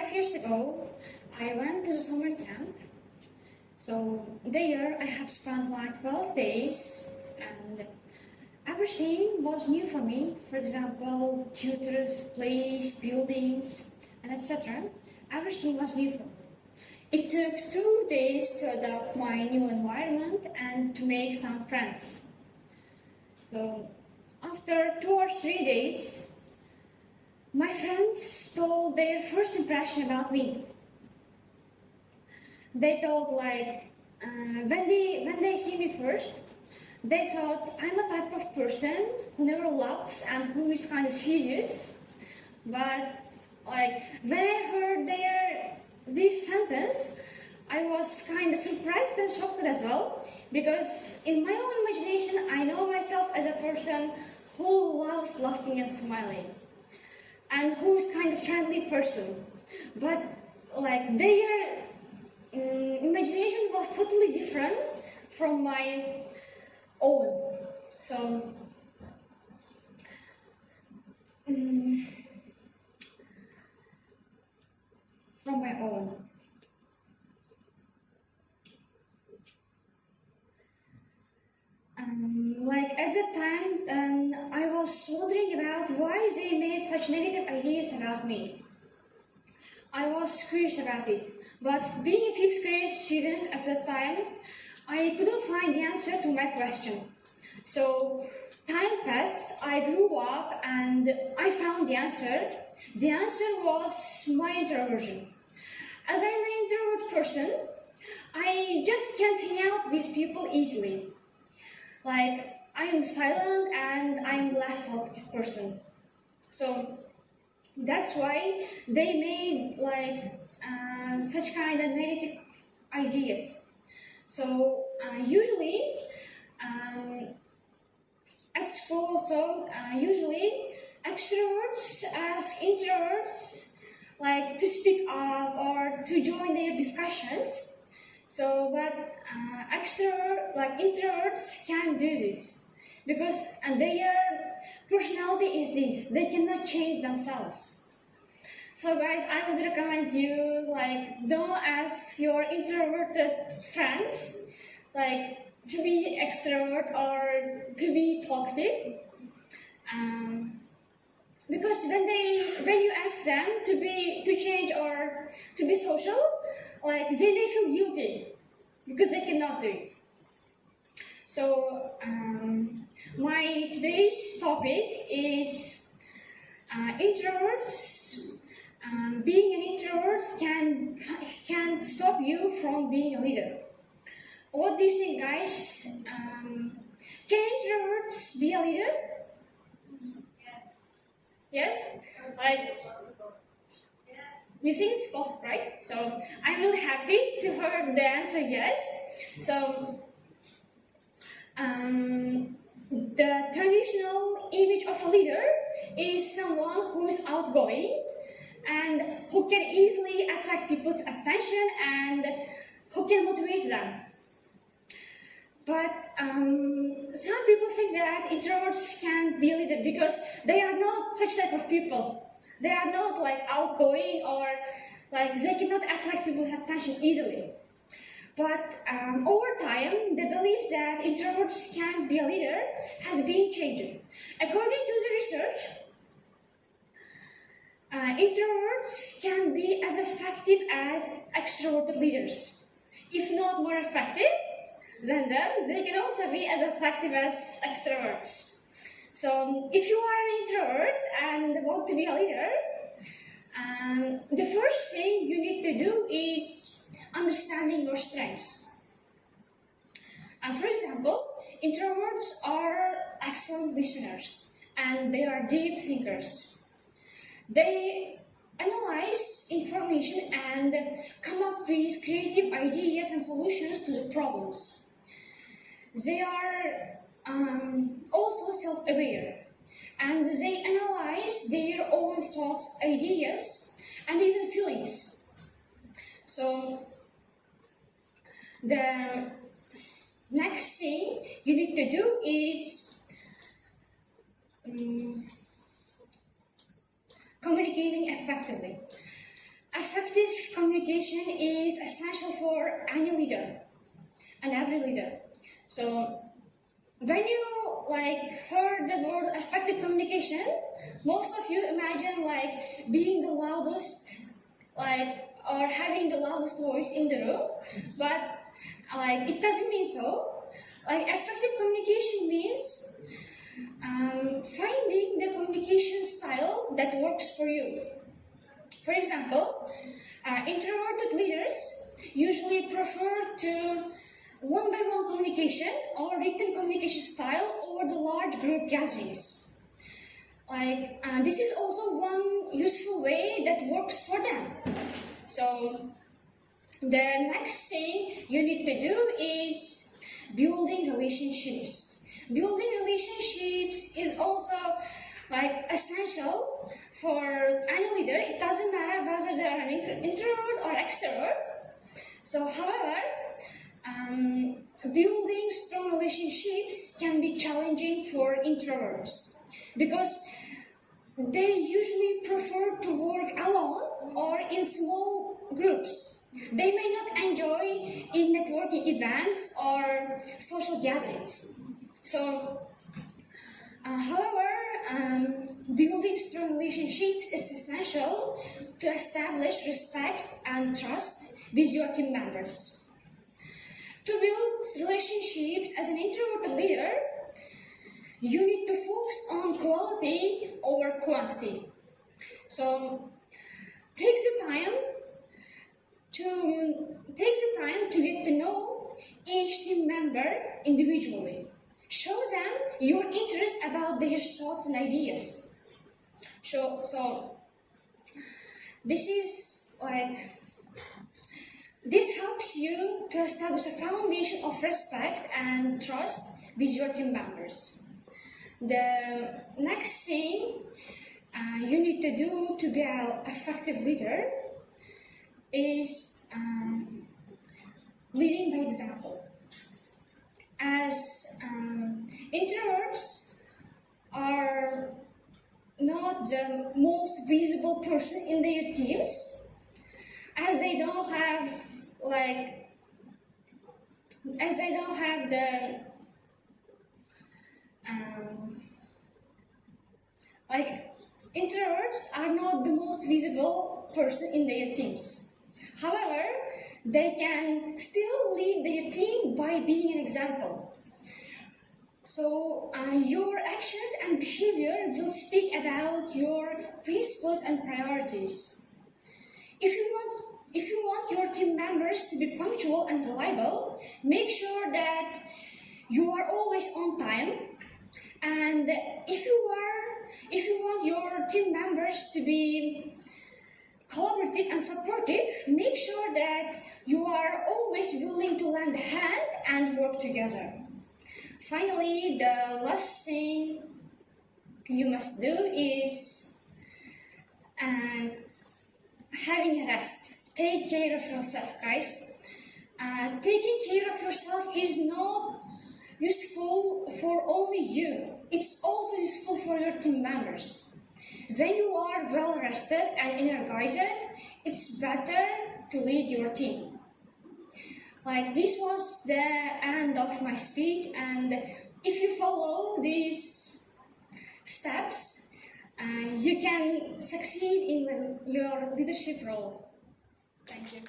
5 years ago, I went to the summer camp. So there I have spent like 12 days and everything was new for me. For example, tutors, place, buildings, and etc. Everything was new for me. It took 2 days to adapt my new environment and to make some friends. So after 2 or 3 days, my friends told their first impression about me. They thought when they see me first, they thought I'm a type of person who never laughs and who is kind of serious. But when I heard this sentence, I was kind of surprised and shocked as well, because in my own imagination I know myself as a person who loves laughing and smiling and who is kind of friendly person. But their imagination was totally different from my own. So from my own. At that time, I was wondering about why they made such negative ideas about me. I was curious about it, but being a fifth grade student at that time, I couldn't find the answer to my question. So time passed, I grew up, and I found the answer. The answer was my introversion. As I'm an introvert person, I just can't hang out with people easily. I am silent and I'm the last talkative person. So that's why they made such kind of negative ideas. So usually at school, usually extroverts ask introverts to speak up or to join their discussions. So, but introverts can't do this because their personality is this. They cannot change themselves. So, guys, I would recommend you don't ask your introverted friends to be extrovert or to be talkative. Because when you ask them to change or to be social, they may feel guilty because they cannot do it. So my today's topic is introverts. Being an introvert can stop you from being a leader. What do you think, guys? Can introverts be a leader? Yes? You think it's possible, right? So I'm really happy to hear the answer yes. So the traditional image of a leader is someone who is outgoing and who can easily attract people's attention and who can motivate them. But some people think that introverts can't be a leader because they are not such type of people. They are not outgoing or they cannot attract people's attention easily. But over time, the belief that introverts can't be a leader has been changed. According to the research, introverts can be as effective as extroverted leaders. If not more effective than them, they can also be as effective as extroverts. So if you are an introvert and want to be a leader, the first thing you need to do is understanding your strengths. For example, introverts are excellent listeners and they are deep thinkers. They analyze information and come up with creative ideas and solutions to the problems. They are also self-aware, and they analyze their own thoughts, ideas, and even feelings. So the next thing you need to do is communicating effectively. effective communication is essential for any leader and every leader. So when you heard the word effective communication, most of you imagine being the loudest, or having the loudest voice in the room, but it doesn't mean so. Effective communication means finding the communication style that works for you. For example, introverted leaders usually prefer to one-by-one communication or written communication style over the large group gatherings. This is also one useful way that works for them. So the next thing you need to do is building relationships. Building relationships is also essential for any leader. It doesn't matter whether they are an introvert or extrovert. So however, building strong relationships can be challenging for introverts because they usually prefer to work alone or in small groups. They may not enjoy in networking events or social gatherings. So, however, building strong relationships is essential to establish respect and trust with your team members. To build relationships as an introverted leader, you need to focus on quality over quantity. So, take the time to get to know each team member individually. Show them your interest about their thoughts and ideas. So this helps you to establish a foundation of respect and trust with your team members. The next thing you need to do to be an effective leader is leading by example. As introverts are not the most visible person in their teams, as they don't have the introverts are not the most visible person in their teams. However, they can still lead their team by being an example. So your actions and behavior will speak about your principles and priorities. If you want your team members to be punctual and reliable, make sure that you are always on time. And if you want your team members to be collaborative and supportive, make sure that you are always willing to lend a hand and work together. Finally, the last thing you must do is having a rest. Take care of yourself, guys. Taking care of yourself is not useful for only you. It's also useful for your team members. When you are well rested and energized, it's better to lead your team. This was the end of my speech, and if you follow these steps, you can succeed in your leadership role. Thank you.